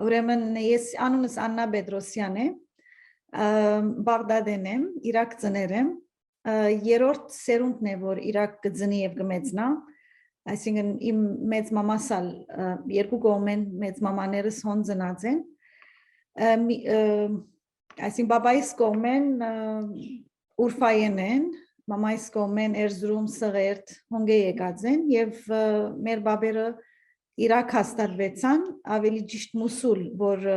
ուրեմն ես անունս Աննա Պետրոսյան է, Բաղդադեն եմ, Իրաք ծներ եմ, երրորդ սերունդն է, որ Իրաք կծնի եւ կմեծնա, այսինքն իմ մեծ մամասալ երկու կողմեն մեծ մամաներս հոն ծնած են, այսինքն բաբայիս կողմեն Ուրֆայեն են, մամայիս կողմեն Էրզրում, Սղերտ, հոնգե եկած են եւ մեր բաբերը Իրաք հաստատվեցան, ավելի ճիշտ Մուսուլ, որ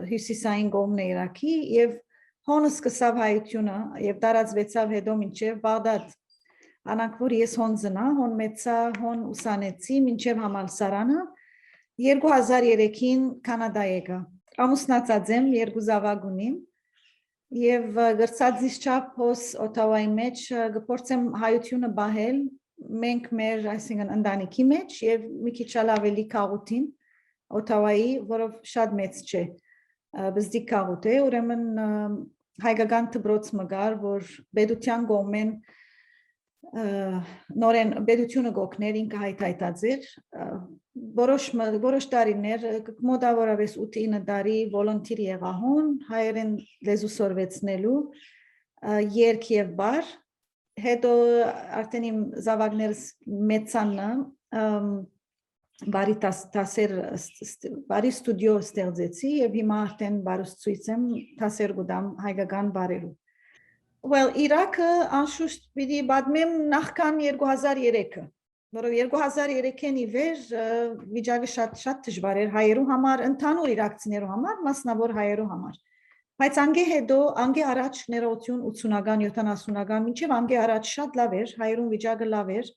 հյուսիսային կողմն է Իրաքի եւ հոնը սկսավ հայությունը եւ տարածվեցավ հետո մինչեւ Բաղդադ։ Անանք որ ես հոն ծնա, հոն մեծա, հոն ուսանեցի մինչեւ համալսարանը 2003-ին Կանադա եկա։ Ամուսնացած եմ, երկու զավակ ունիմ եւ գրծածից չափոս Օտավայի մեջ գործեմ հայությունը բահել մենք մեր այսինքն ընտանիքի մեջ եւ մի քիչ ավելի քաղուտին Օտավայի, որով շատ մեծ չէ։ Բզդիկ քաղուտ է, ուրեմն հայկական դպրոց մգար, որ պետության կողմեն նորեն պետությունը գոքներ ինքը հայտայտած էր, որոշ տարիներ, մոտավորապես 8-9 տարի վոլոնտիր եղա հոն, հայերեն լեզու սորվեցնելու, երգ եւ բար, հետո արդեն իմ զավակներս մեծանա, բարի տասեր բարի ստուդիո ստեղծեցի եւ հիմա արդեն բարուսցույց եմ տասեր գուդամ հայկական բարերու։ Well, Իրաքը անշուշտ պիտի պատմեմ նախքան 2003-ը, որով 2003-ին ի վեր վիճակը շատ դժվար էր հայերու համար, ընդհանուր իրաքցիներու համար, մասնավոր հայերու համար։ Բայց անգե հետո, անգե առաջ ներողություն 80-ական, 70-ական, մինչև անգե առաջ շատ լավ էր, հայերուն վիճակը լավ էր։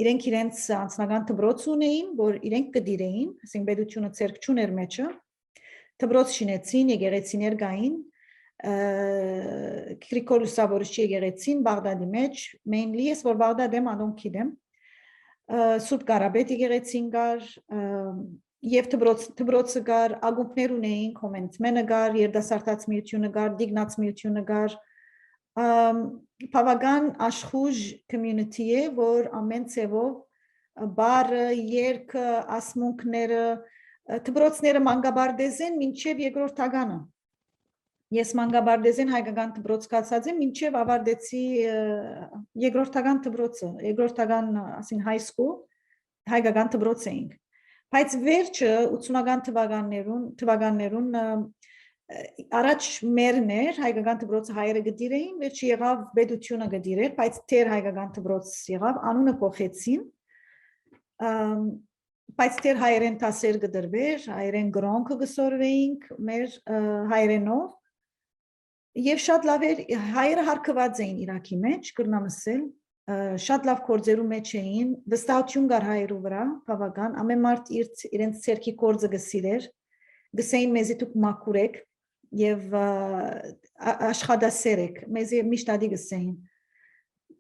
Իրենք իրենց անձնական դպրոց ունեին, որ իրենք կդիրեին, ասենք պետությունը ցերկ չուներ մեջը, դպրոց շինեցին, եկեղեցիներ կային, Քրիկոլուսավորիչի եկեղեցին Բաղդադի մեջ, mainly ես որ Բաղդադ եմ, անդոն գիտեմ, Սուրբ Կարապետ եկեղեցին կար, եւ դպրոցը կար, ագումբներ ունեին, կոմենտմենը կար, երդասարտաց միությունը կար, դիգնաց միությունը կար, բավական աշխուժ community է, որ ամեն ցևով բարը, երգը, ասմունքները, դպրոցները մանկաբարձեն մինչև երկրորդ տագանը։ Ես մանկաբարձեն հայկական դպրոց կացած եմ մինչև ավարտեցի երկրորդ տագան դպրոցը, երկրորդ տագան, ասին high school, հայկական դպրոց էինք։ Բայց վերջը 80-ական թվականներուն առաջ մերներ հայկական դպրոցը հայերը գդիրեին, վերջը եղավ պետությունը գդիրեր, բայց թեր հայկական դպրոց եղավ, անունը փոխեցին, բայց թեր հայերեն տասեր գդրվեր, հայերեն գրոնքը գսորվեինք մեր հայերենով, եւ շատ լավ էր, հայերը հարկված էին Իրաքի մեջ, կրնամ ասել, շատ լավ գործերու մեջ էին, վստահություն կար հայերու վրա, բավական, ամեն մարդ իրենց ցերքի գործը գսիրեր, գսեին մեզի դուք մաքուր եք եւ աշխատասեր եք, մեզի միշտ ադի գսեին։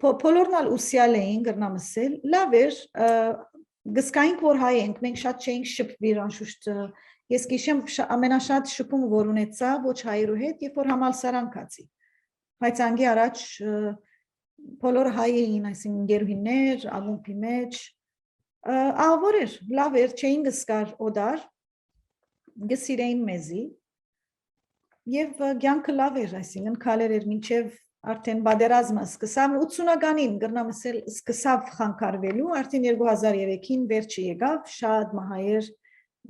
Բոլորն ալ ուսյալ էին, կրնամ ասել, լավ էր, գսկայինք որ հայ ենք, մենք շատ չէինք շփվիր անշուշտ, ես գիշեմ ամենաշատ շփումը որ ունեցա ոչ հայերու հետ, երբ որ համալսարան կացի, բայց անգի առաջ բոլոր հայ էին, այսինքն գերուհիներ, ագումբի մեջ, ահավոր էր, լավ էր, չէին գսկար օդար, գսիրեին մեզի, եւ կյանքը լավ էր, այսինքն քալեր էր մինչեւ արդեն բادرազմը սկսավ 80-ականին կրնամ ասել սկսավ խանգարվելու, արդեն 2003-ին վերջը եկավ, շատ մահայեր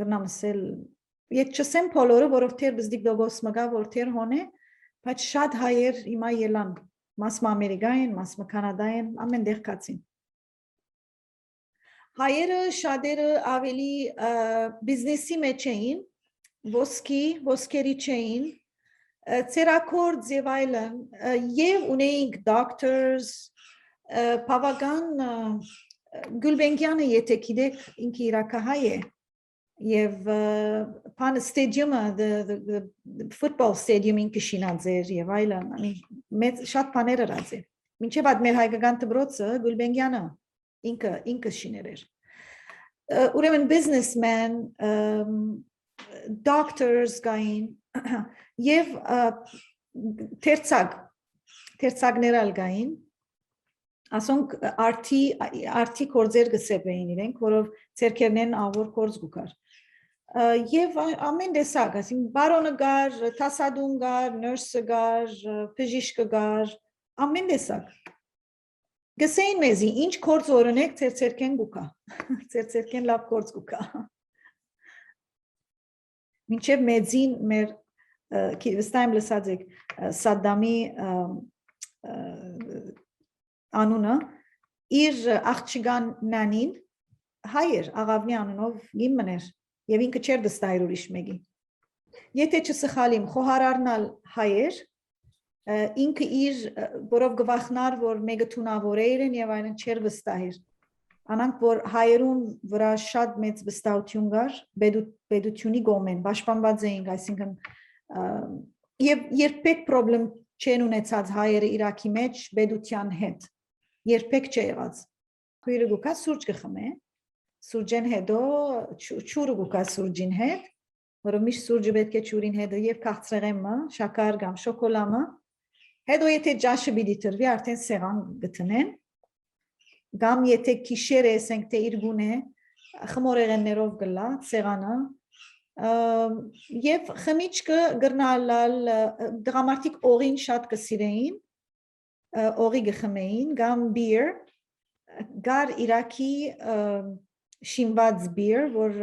կրնամ ասել, ետ չսեմ բոլորը, որով թեր բզդիկ դոգոս մգա, որ թեր հոն է, բայց շատ հայեր հիմա ելան, մասմա Ամերիկային, մասմա Կանադային, ամեն դեղ կացին։ Հայերը շատերը ավելի բիզնեսի մեջ էին, ոսկերի չէին, ցերակորդ եւ այլն, եւ ունեինք doctors, բավական Գուլբենկյանը եթե գիտեք, ինքը իրաքահայ է, եւ pan stadium, the football stadium ինքը շինած էր եւ այլն, մեծ շատ բաներ արած է։ Մինչեւ այդ մեր հայկական դպրոցը Գուլբենկյանը ինքը շիներ էր։ Ուրեմն businessman, doctors կային եւ թերցակներ ալ կային, ասոնք արդի կորձեր գսեպ էին իրենք, որով ցերկերնեն ավոր կորձ գուկար։ Եվ ամեն տեսակ, այսինքն բարոնը գար, տասադուն գար, նրսը գար, բժիշկը գար, ամեն տեսակ։ Գսեին մեզի, ինչ կորձ օրնեք ձեր ցերքեն գուկա, ձեր ցերքեն լավ կորձ գուկա։ Մինչև մեծին մեր վստահ եմ լսած եք Սադամի անունը իր աղջկան նանին հայեր աղավնի անունով գիմներ եւ ինքը չէր դստայր ուրիշ մեկի։ Եթե չսխալիմ խոհարարնալ հայեր ինքը իր որով գվախնար որ մեկը թունավոր են եւ այն չէր վստահիր անանք որ հայերուն վրա շատ մեծ վստահություն կար բեդությունի գոմեն պաշտպանված էին այսինքն եւ երբեք խնդրեմ չեն ունեցած հայերը Իրաքի մեջ բեդության հետ երբեք չի եղած քույրը գուկա սուրճ կխմե սուրճեն հետո ճուրը գուկա սուրճին հետ որը միշտ սուրճը պետք է ճուրին հետ եւ քաղցրեղենը շաքար կամ շոկոլադը հետո եթե ջաշը պիտի տրվի արդեն սեղան գտնեն կամ եթե քիշեր է ասենք թե իր գունե խմորեղեններով գլա սեղանը եւ խմիչքը գրնալալ դրամատիկ օղին շատ կսիրեին օղի գխմեին կամ beer գար Իրաքի շինված beer որ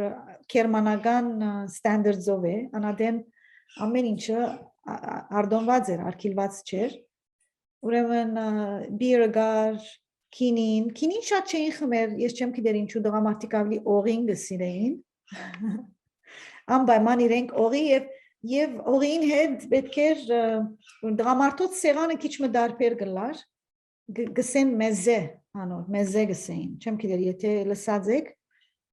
գերմանական ստանդարտով է անադեն ամեն ինչը արդոնված էր արկիլված չէր ուրեմն beer գար քինին շատ չէին խմեր ես չեմ գիտեր ինչու դրամատիկ ավելի օղին գսիրեին անպայման իրենք օղի եւ օղին հետ պետք էր դրամատոց սեղանը քիչ մդարբեր գլար գսեն մեզե անոր մեզե գսեին չեմ գիտեր եթե լսած եք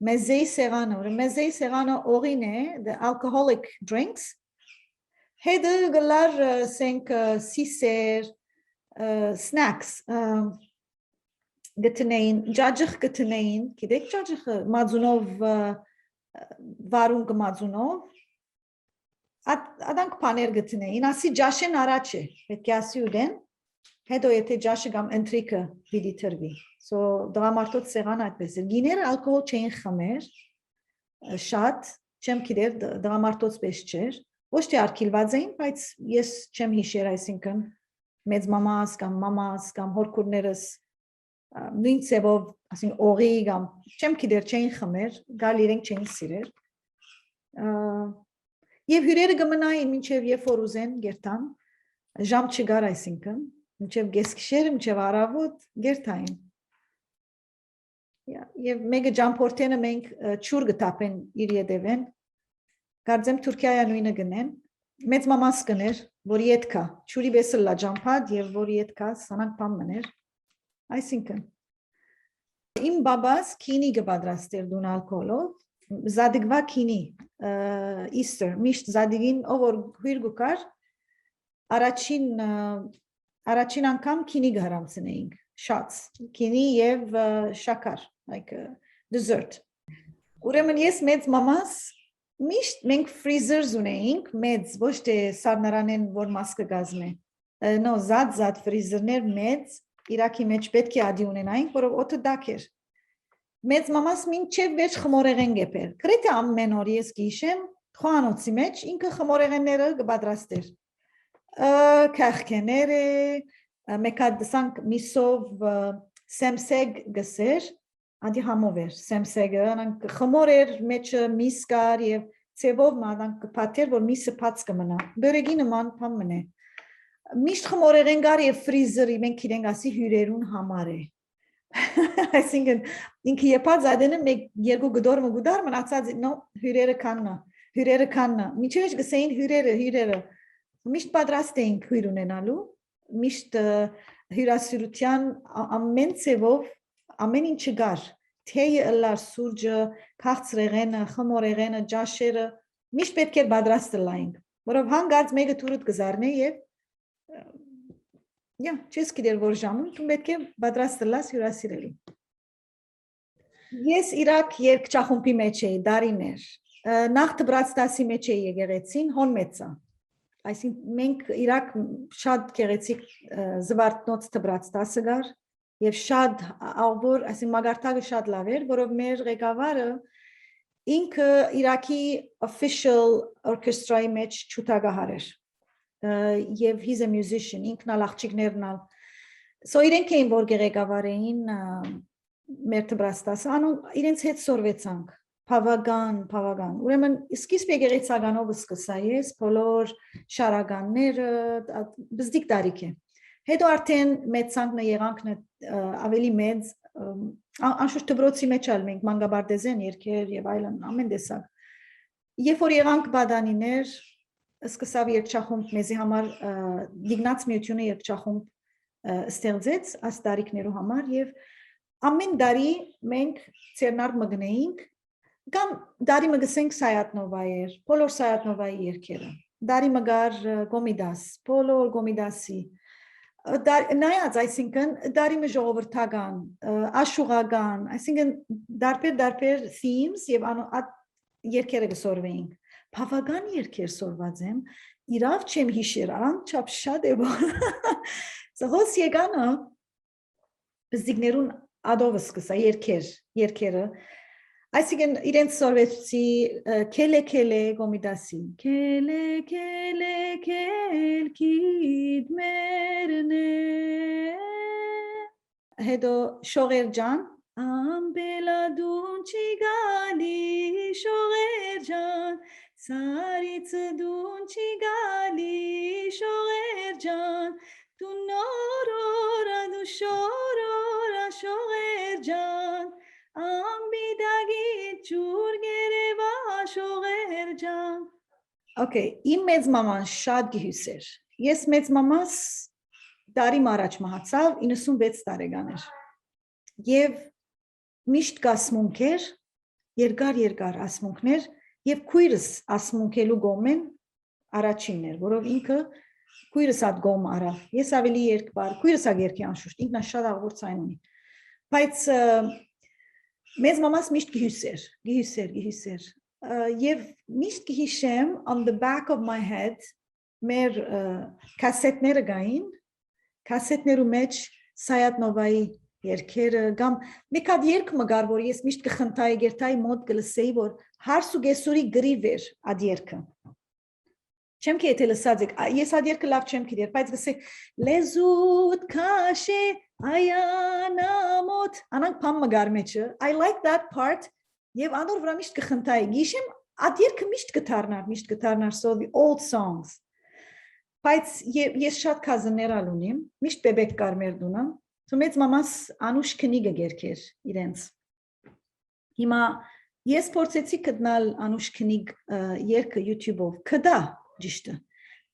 մեզեի սեղանը օղին է the alcoholic drinks հետը գլար սենք սիսեր snacks գտնեին ջաջխ գտնեին գիտեք ջաջխը մածունով վարուն կմածունով Adank paner գտնեին, ասի ջաշեն առաջ է, պետք է ասի ուդեն, հետո եթե ջաշը կամ ընտրիկը պիտի տրվի։ So դրամարտոց սեղան այդպես էր։ Գիները ալկոհոլ չէին խմեր, շատ, չեմ գիտեր դրամարտոց պես չէր, ոչ թե արկիլված էին, բայց ես չեմ հիշեր, այսինքն մեծ մամաս կամ մամաս կամ հորքուրներս նույն ծևով, ասին օղի կամ չեմ գիտեր չէին խմեր, գալ իրենք չէին սիրեր։ Եվ հյուրերը գմնային մինչև երբ որ ուզեն գերտան, ժամ չգար այսինքն, մինչև գեսքշերը, մինչև առավոտ գերտային։ Եվ մեկը ճամփորդենը մենք ճուր գտապեն իր ետևեն, կարծեմ Թուրքիայա նույնը գնեն, մեծ մամաս կներ, որ ետքա, ճուրի բեսը լա ճամփատ և որ ետքա սանանք պամ մներ, այսինքն։ Իմ բաբաս քինի գպադրաստեր դուն ալկոլով, Զադիգվա քինի, Easter, միշտ զադիգին ով որ հույր գուկար, առաջին անգամ քինի գհարամցնեինք, shots, քինի և շաքար, like dessert։ Ուրեմն ես մեծ մամաս, միշտ մենք freezers ունեինք, մեծ, ոչ թե սարնարանեն, որ մասկը գազմ է, no, զատ freezerներ մեծ, Իրաքի մեջ պետք է ադի ունենայինք, որով օդը դակ էր։ Մեծ մամաս մինչև վերջ խմորեղեն գեպեր, գրեթե ամեն օր ես գիշեմ, խոհանոցի մեջ ինքը խմորեղենները գպադրաստեր, քախքեները, մեկադսանք միսով սեմսեգ գսեր, ադի համով էր, սեմսեգը, խմոր էր մեջը միս կար և ծևով մադանք կպատեր, որ միսը պաց կմնա, բերեգի նման պամ մնե, միշտ խմորեղեն գար և ֆրիզերի, մենք իրենք ասի հյուրերուն համար է, այսինքն ինքը եփած այդենը մեկ երկու գդորը գուդար մնացած նո հյուրերը կաննա միջև գսեին հյուրերը միշտ պատրաստ էինք հյուր ունենալու միշտ հյուրասիրության ամեն ծևով ամեն ինչը գար թեյը ըլլար սուրճը քաղցրեղենը խմորեղենը ջաշերը միշտ պետք էր պատրաստ լայինք որով հանգած մեկը թուրդ գզարնե եւ չես գիտեր որ ժամում դու պետք է պատրաստ լաս հյուրասիրելու Ես Իրաք երկչախումբի մեջ էի դարիներ նախ դբրաստասի մեջ էի եկեղեցին հոն մեծա այսինքն մենք Իրաք շատ գեղեցիկ զվարթնոց դբրաստասը գար եւ շատ աղբոր այսինքն մագարտակը շատ լավ էր որով մեր ղեկավարը ինքը Իրաքի official orchestra-ի մեջ ճուտագահար էր եւ he's a musician ինքն ալ աղջիկներն ալ so իրենք էին որ ղեկավար էին մեր դպրաստասը անուն իրենց հետ սորվեցանք Փավագան ուրեմն սկիզբ եկեղեցականով սկսա ես բոլոր շարականները բզդիկ տարիք է հետո արդեն մեծանքն եղանքն ավելի մեծ անշուշտ դպրոցի մեջ ալ մենք մանկաբարձեն երգեր եւ այլն ամեն տեսակ երբ որ եղանք բադանիներ սկսավ երգչախումբ մեզի համար դիգնաց միությունը երգչախումբ ստեղծեց այս տարիքներու համար եւ ամեն տարի մենք ցերնար մգնեինք կամ դարի մգսենք Սայատնովայեր բոլոր Սայատնովայի երգերը դարի մգար Գոմիդաս բոլոր Գոմիդասի նայած այսինքն դարի մը ժողովրդական աշուղական այսինքն դարբեր themes եւ երգերը գսորվեինք Փավագան երգեր սորված եմ իրավ չեմ հիշեր անչափ շատ է զհոս եկանը բզդիկներուն ադովը սկսա երգերը այսինքն իրենց սորվեցի քելե Գոմիդասի քելե քիդ մերնե հետո շողերջան ամբելադուն չի գալի շողերջան սարից դուն չի գալի շողերջան դու նորորա դու շորորա շողերջան ամբիդագի ջուր գերեվա շողերջան Okay, իմ մեծ մաման շատ գյուս էր ես մեծ մամաս տարի առաջ մահացավ 96 տարեկան էր եւ միշտ կասմունք էր երկար ասմունքներ եւ քույրս ասմունքելու գոմեն առաջինն էր որով ինքը քույրս ատ գոմ արա ես ավելի երկար քույրս ա երկի անշուշտ ինքն շատ աղորցային ունի բայց մեծ մամաս միշտ գյուս էր եւ միշտ գիշեմ on the back of my head մեր կասետները գային կասետներու մեջ Սայատնովայի երգերը կամ մեկ հատ երգ մգար որ ես միշտ կխնդայի գերտայի մոտ գլսեի որ հարս ու գեսուրի գրիվ էր ադի երգը չեմ კი եթե լսած եք ես ադի երգը լավ չեմ գիտեր բայց գսե լեզուտ քաշե այանամոտ անանք փամ մգար մեջը I like that part Եվ անոր վրա միշտ կխնդայի գիշեմ ադի երգը միշտ կթարնար so the old songs բայց ես շատ cousin-ներ ունիմ միշտ բեբեկ կար մեր դունը so մեծ մամաս անուշ քնիգը երգեր իրենց հիմա ես փորձեցի գտնել անուշ քնիգ երգը YouTube-ով կդա ճիշտը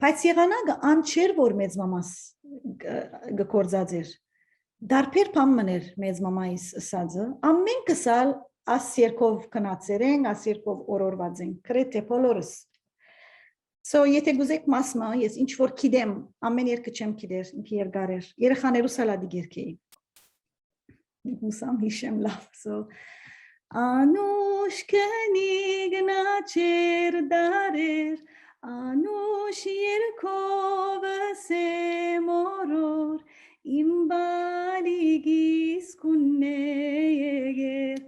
բայց եղանակը անչեր որ մեծ մամաս գործած էր դարբեր փամներ մեծ մամայիս ասածը ամեն կսալ As երկով կնացերեն, as երկով օրորված են, կրեթե բոլորս։ So, եթե գուզեք մասմա, ես ինչ որ գիտեմ, ամեն երկը չեմ գիտեր, ինքը երկար էր, երեխաներուս ալադի գերքեի։ Մուսամ հիշեմ լավ, so, Անուշ կնիգ նաչեր դարեր, անուշ երկովս եմ օրոր, իմ բալիգիս կունե եգեր,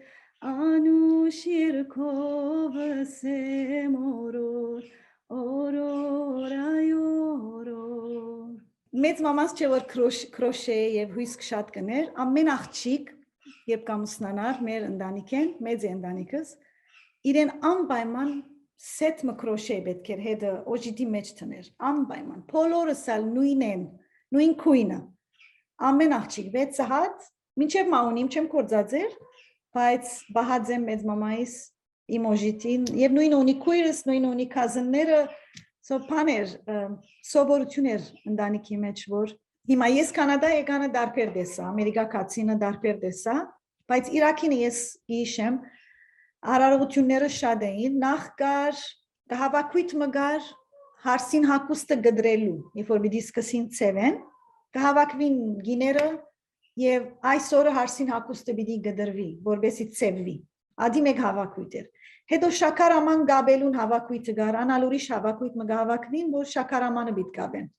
Անուշ երկովս եմ օրոր այորոր Մեծ մամաս չէ որ քրոշե եւ հույսք շատ կներ ամեն աղջիկ երբ կամուսնանար մեր ընտանիքեն մեծ ընտանիքս իրեն անպայման սետ մկրոշե պետք էր հետը օջիտի մեջ տներ անպայման բոլորս ալ նույն քույնը ամեն աղջիկ 6 հատ մինչև մաունիմ չեմ կործածեր բայց բահաձեմ մեծ մամայիս իմ օջիտին եւ նույն ունի քույրս նույն ունի cousin-ները so paner սովորություններ ընտանիքի մեջ որ հիմա ես կանադա եկանը դարբեր դեսա ամերիկա կացինը դարբեր դեսա բայց իրաքինը ես հիշեմ արարողությունները շատ էին նախ կար կհավաքույթ մգար հարսին հակուստը գդրելու երբ որ մի դիսկսին ցևեն կհավաքվին գիները Եվ այսօրը հարսին հակուստը պիտի գդրվի, որբեսի ցևվի։ Ադի մեկ հավաքույթ էր։ Հետո շաքարաման գաբելուն հավաքույթը գար, անալուրիշ հավաքույթ մը հավաքվին, որ շաքարամանը պիտի գաբեն։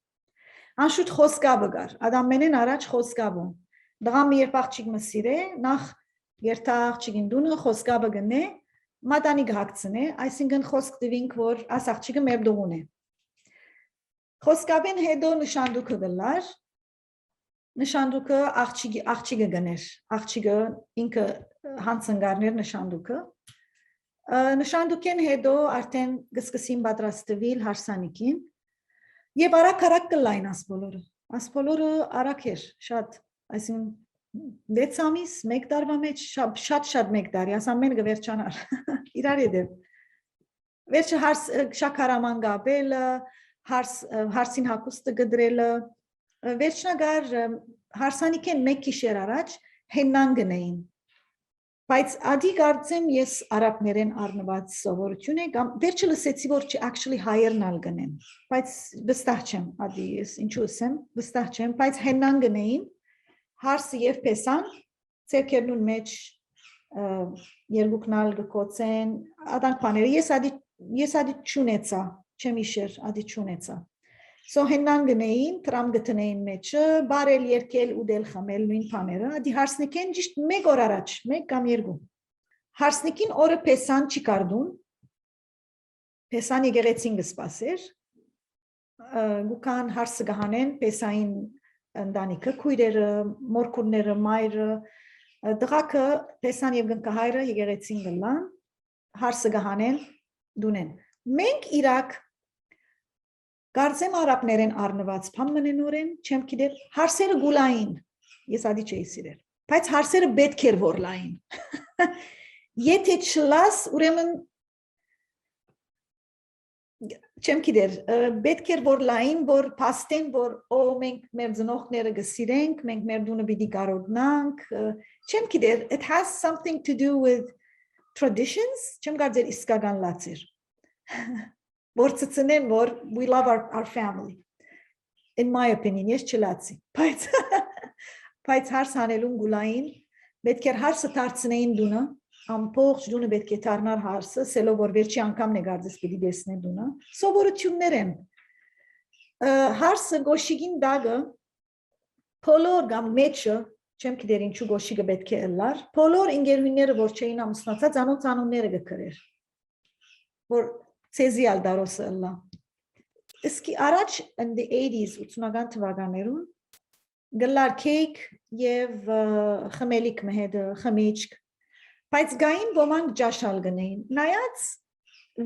Անշուտ խոսքաբը գար, ադամենեն առաջ խոսքաբը։ Դղամը երբ աղջիկ մը սիրե, նախ երթա աղջիկին դունը խոսքաբը գնե, մատանի գհակցնե, այսինքն խոսք դվինք, որ աս աղջիկը մեր դողուն է։ Խոսքավեն հետո նշանդուկը գլար, նշանդուկը աղջիկը գներ, աղջիկը ինքը հանցնգարներ նշանդուկը, նշանդուկեն հետո արդեն գսկսին պատրաստվել հարսանիքին, եւ արագ կլայն աս բոլորը արագ էր, շատ, այսինքն 6 ամիս, 1 տարվա մեջ շատ մեկ տարի, աս ամեն գվերջանար, իրար եդև, վերջը շաքարաման գաբելը, հարսին հակուստը գդրելը, վերջնագար հարսանիքեն մեկ կիշեր առաջ հեննան գնեին, բայց ադի կարծեմ ես արաբներեն առնված սովորություն է, կամ վերջը լսեցի, որ actually հայերն ալ գնեն, բայց վստահ չեմ, ադի ես ինչու ասեմ, վստահ չեմ, բայց հեննան գնեին, հարսը եւ պեսան, ցերկերնուն մեջ երկուքնալ գկոցեն, ադանք բաները, ես ադի չունեցա, չեմ իշեր, ադի չունեցա, so հեննան գնեին, տրամ գտնեին մեջը, բարել երկել ուդել խմել նույն բաները, ադի հարսնիկեն ճիշտ մեկ օր առաջ, մեկ կամ երկու, հարսնիկին օրը պեսան չի կարդուն, պեսան եկեղեցին գսպասեր, գուքան հարսը գահանեն, պեսային ընտանիքը, քույրերը, մորքուրները, մայրը, դղակը պեսան եւ գնկահայրը եկեղեցին գլան, հարսը գահանեն, դունեն, մենք իրակ Կարծեմ արաբներեն առնված փամմնենորեն, չեմ գիտեր, հարսերը գուլային, ես ադի չէի սիրեր, բայց հարսերը պետք էր որ լային, եթե չլաս, ուրեմն, չեմ գիտեր, պետք էր որ լային, որ պաստեն, որ մենք մեր ծնողները գսիրենք, մենք մեր դունը պիտի կարոտնանք, չեմ գիտեր, it has something to do with traditions, չեմ կարծեր իսկական լացեր, Որցցնեն, որ we love our family. In my opinion, ես չլացի, բայց հարս հանելուն գուլային, պետք էր հարսը դարձնեին դունը, ամբողջ դունը պետք է դառնար հարսը, սելով որ վերջի անգամն է գարձես պիտի դեսնեն դունը, սովորություններ են, հարսը գոշիգին դագը, բոլոր կամ մեջը, չեմ գիտեր ինչու գոշիգը պետք է ըլլար, բոլոր ինգերուինները, որ չէին ամուսնացած, անոնց անունները գկրեր, որ Ցեզի ալդարոսը լա։ Իսկ առաջ in the 80s 80-ական թվականներում գլար քեյք եւ խմելիք մեհեդը խմիչք բայց գային ոմանք ջաշալ գնային նայած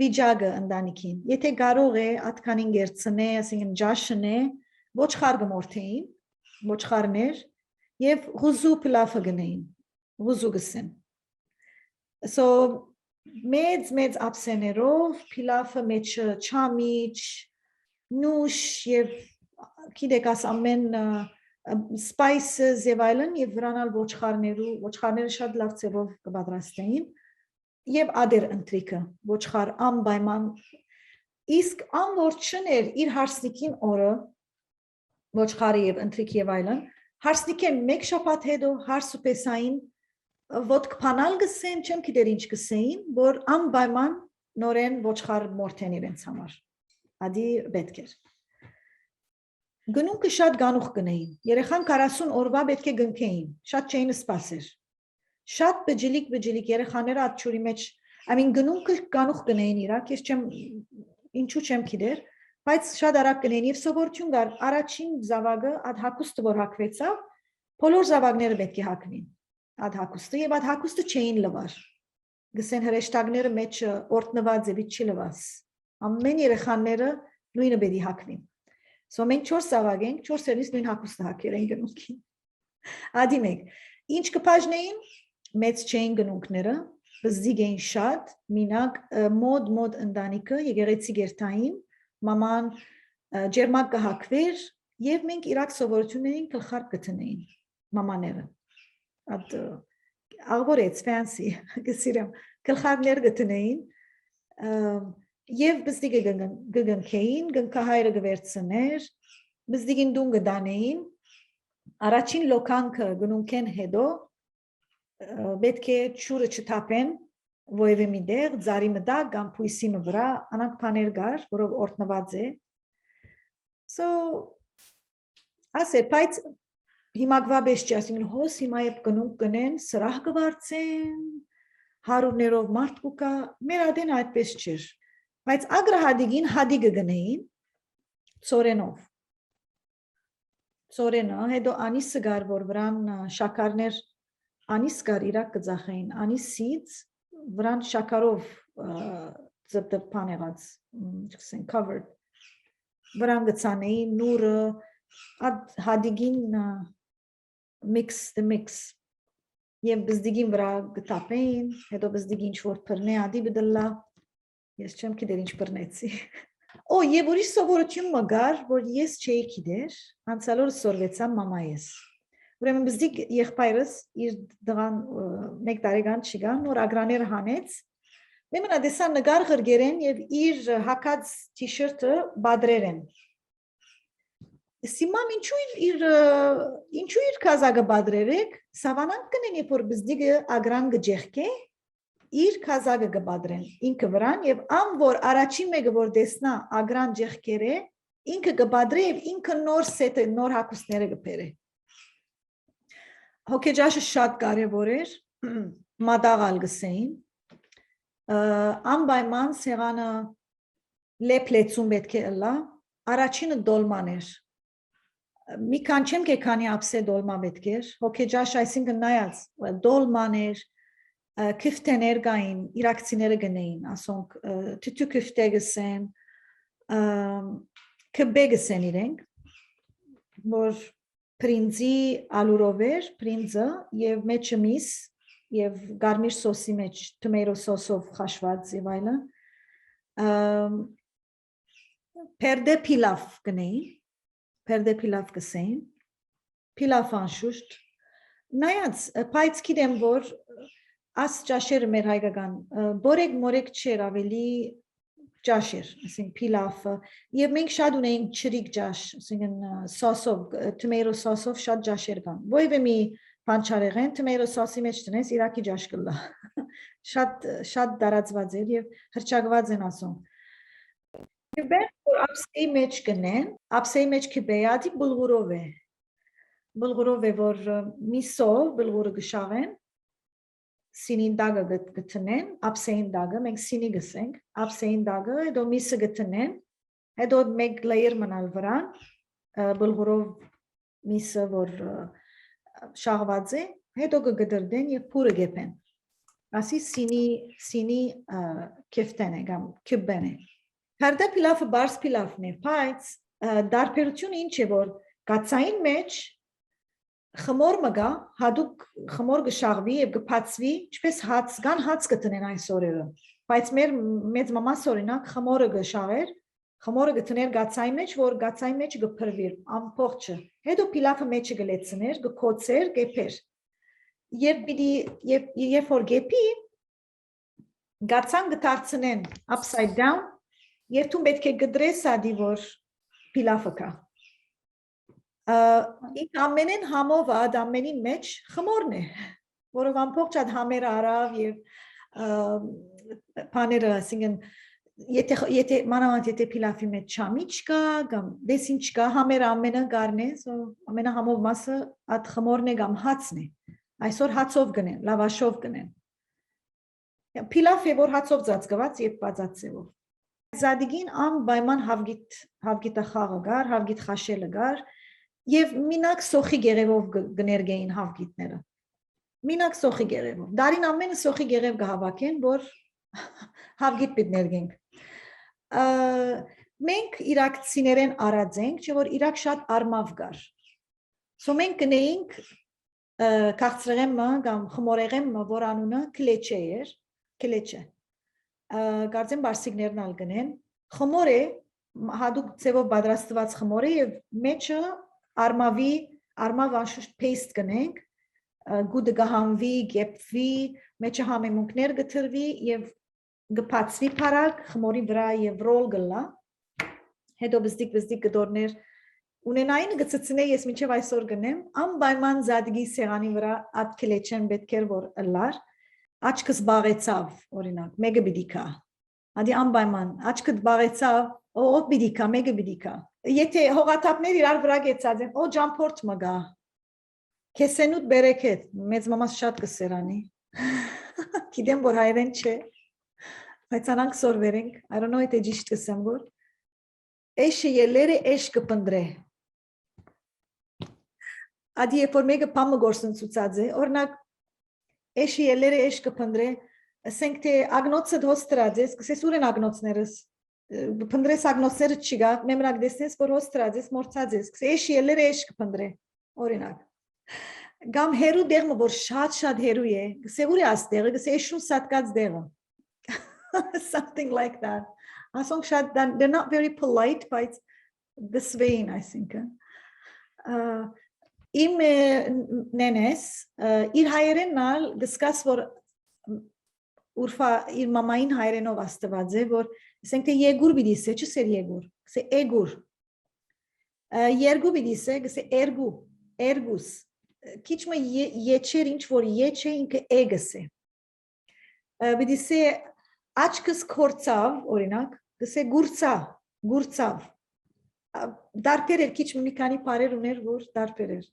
վիճակը ընտանիքին եթե կարող է atkanին գերցնե ասենք ջաշնե ոչխար գմորթեին ոչխարներ եւ ղուզու պլաֆը գնային ղուզու գսեն so մեծ ապսեներով, պիլաֆը մեջը չամիչ, նուշ և գիտեք աս ամեն spices և այլն և վրանալ ոչխարները շատ լավ ծևով կպատրաստեին և ադեր ընտրիկը, ոչխար անպայման, իսկ անոր չներ իր հարսնիկին օրը, ոչխարը և ընտրիկ և այլն, հարսնիկեն մեկ շաբաթ հետո հարս ու պեսային Ոտք փանալ գսեն, չեմ գիտեր ինչ գսեին, որ անպայման նորեն ոչխար մորթեն իրենց համար, ադի պետք էր։ Գնունքը շատ գանուխ գնեին, երեխան 40 օրվա պետք է գնքեին, շատ չէին սպասեր, շատ բջիլիկ երեխաները ատչուրի մեջ, ամին գնունքը գանուխ գնեին իրակ, ես ինչու չեմ գիտեր, բայց շատ արագ գնեին և սովորություն գար, առաջին զավագը ад հակուստը որ հակվեցավ, բոլոր զավագները պետք է հակվին Ад հակուստը և ад հակուստը չէին լվար, գսեն հրեշտակները մեջ օրտնված է վիտ չի լվաս, ամեն երեխանները նույնը բեդի հակվին, so մենք 4 զավակ ենք, 4-երնից նույն հակուստը հակեր են գնունքին, ադի մենք, ինչ կպաժնեին, մեծ չէին գնունքները, բզդիգ էին շատ, մինակ մոդ ընտանիքը, եկեղեցի գերտային, մաման ջերմակ կհակվեր և մենք իրակ սովորություններին գլխարկ գտնեին, մամաները աղբոր it's fancy, գսիրեմ, գլխարկներ գտնեին և բզդիգը գգնքեին, գնքահայրը գվերցներ, բզդիգին դուն գդանեին, առաջին լոկանքը գնունքեն հետո, պետք է չուրը չթապեն, ոևե մի դեղ, ձարի մդակ, կամ պույսի մվրա, անանք պաներ գար, որով օրտնված է, so, ասեր, բայց Հիմա գվաբես չի, ասինքն հոս հիմա եվ գնունք գնեն, սրահ գվարցեն, հարյուրներով մարդ կա, մեր ադեն այդպես չէր։ Բայց ագրահադիգին հադիգը գնեին ծորենով։ Ծորենը հետո անիսը գար, որ վրան շաքարներ անիս գար իրակ կձախեին, անիսից վրան շաքարով ձպտպան եղած, չկսեն, covered, վրան գծանեին նուրը, հադիգին the mix, և բզդիգին վրա գտապեին, հետո բզդիգին ինչ-որ պրնե ադի բդլլա, ես չեմ կիդեր ինչ պրնեցի։ Եվ ուրիշ սովորություն մը գար, որ ես չէի կիդեր, անցալորը սորվեցամ մամայես։ Ուրեմն բզդիկ եղբայրս իր դղան 1 տարեկան չգան, որ ագրաները հանեց, մեմնա դեսան նգար ղրգերեն և իր հակած թիշրտը բադրեր են։ Սիմամ ինչու իր կազագը բադրեր եք, սավանանք կնեն, երբ որ բզդիկը ագրան գջեղք է, իր կազագը գբադրեն, ինքը վրան և ամ որ առաջին մեկը որ դեսնա ագրան ջեղքեր է, ինքը գբադրե և ինքը նոր սետը, նոր հակուսները գպեր է։ Հոգեջաշը շատ կարևոր էր, մադաղալ գսեին, անպայման սեղանը լեփլեցում պետք է ըլլա, առաջինը դոլման էր, մի քան չեմ կեքանի ապսե դոլմա պետք էր, հոգեջաշ այսինքն նայած դոլման էր, քիֆտեներ կային, իրաքցիները գնեին, ասոնք թիթու քիֆտե գսեն, քբե գսեն իրենք, որ պրինձի ալուրով էր, պրինձը և մեջը միս և գարմիր սոսի մեջ թմեյրո սոսով խաշված և այլը, պերդե պիլավ գնեին, պերդե պիլավ գսեին, պիլավ անշուշտ, նայած, պայց կիրեմ, որ աս ճաշերը մեր հայկական, բորեկ մորեկ չեր ավելի ճաշ էր, ասենք պիլավը, և մենք շատ ունեինք չրիկ ճաշ, ասենք սոսով, թմեյրո սոսով շատ ճաշեր կան, ոյվե մի պանչարեղեն, թմեյրո սոսի մեջ տնես, իրակի ճաշ կլա, շատ դարածված էր և հրճագված են ասում։ Եվ բեն, որ ապսեի մեջ կնեն, ապսեի մեջ կբեյադի բլղուրով է, որ միսով բլղուրը գշաղեն, սինին դագը գտնեն, ապսեին դագը, մենք սինի գսենք, ապսեին դագը, հետո միսը գտնեն, հետո մեկ լայր մնալ վրան, բլղուրով միսը, որ շաղված է, հետո գգդրդեն և պուրը գեպեն, ասի սինի կեվտեն է, գամ կիբեն է։ Պերդե պիլավը բարս պիլավն է, բայց դարբերությունը ինչ է, որ գացային մեջ խմոր մգա, հադուկ խմոր գշաղվի և գպացվի, չպես հաց, գան հաց գտնեն այս օրերը, բայց մեր մեծ մամաս օրինակ խմորը գշաղեր, խմորը գտներ գացայի մեջ, որ գացայի մեջ գպրվիր, ամպողջը, հետո պիլավը մեջը գլեցներ, գկոցեր, գեպեր, երբ որ գեպի, գացան գտարցնեն upside down, և թուն պետք է գդրես ադի, որ պիլավը կա։ Ինք ամենեն համով ադ ամենի մեջ խմորն է, որով ամպողջ ադ համերը արավ և պաները, ասինգն, մանավանդ եթե պիլավի մեջ չամի չկա, կամ դեսին չկա, համերը ամենը գարն է, ամենը համով մասը ադ խմորն է կամ հացն է, այսօր հացով գնեն, լավաշով գնեն, պիլավ է, որ հացով ծածկված և բացածևով։ Զադիգին անպայման հավգիտախաղը գար, հավգիտ խաշելը գար, և մինակ սոխի գեղևով գներգեին հավգիտները, մինակ սոխի գեղևով, դարին ամենը սոխի գեղև գհավակեն, որ հավգիտ պիտ ներգենք։ Մենք իրաքցիներեն արած ենք, չէ որ իրակ շատ արմավ գար, մենք գնեինք քաղցրեղեմը կամ խմորեղեմը, որ անունը կլեչե էր, կլեչե, կարծեմ բարսիկներն ալ գնեն, խմոր է, հադուկ ձևով բադրաստված խմոր է և մեջը արմավ անշուշտ պեյստ գնենք, գուդը գահանվի, գեպվի, մեջը համեմունքներ գթրվի և գպացվի պարակ, խմորի վրա և ռոլ գլա, հետո բզդիկ գդորներ ունենային գծծնե ես մինչև այսօր գնեմ, անպայման զադգի սեղանի վրա ատ կլեչեն պետք էր որ ըլլար, աչքս բաղեցավ, օրինակ, մեկը բիդիկա, ադի անպայման, աչքդ բաղեցավ, ով բիդիկա, մեկը բիդիկա, եթե հողաթապներ իրար վրա գեցած են, ջամփորդ մգա, կեսենուտ բերեկետ, մեծ մամաս շատ կսերանի, Գիտեմ որ հայերեն չէ, բայց անանք սորվերենք, I don't know եթե ճիշտ կսեմ որ Էշը ելերը էշ կպնդրե Ադի երբ որ մեկը պամը գործընծուցած է, օրինակ էշը ելերը էշ կպնդրե, ասենք թե ագնոցը հոստրած ես, կսես ուր են ագնոցներս, պնդրես ագնոցները չգա, մեմրակ դեսնես, որ հոստրած ես, մորցած ես, կսե էշը ելերը էշ կպնդրե, օրինակ։ Գամ հերու դեղմը, որ շատ հերու է, կսե ուր է աս դեղը, կսե էշուն սատկած դեղը, something like that. Ասոնք շատ, they're not very polite, but this vein, I think. Իմ նենես իր հայերենալ դսկաս որ ուրֆա իր մամային հայերենով աստված է որ ասենք թե եգուր բիդիսե չսեր եգուր կսե էգուր երգու բիդիսե կսե էրգուս քիչմը եչեր ինչ որ եչե ինքը էգսե բիդիսե աչքս կորցավ օրինակ կսե գուրցավ դարբեր էր քիչ մի քանի բարեր ուներ որ դարբեր էր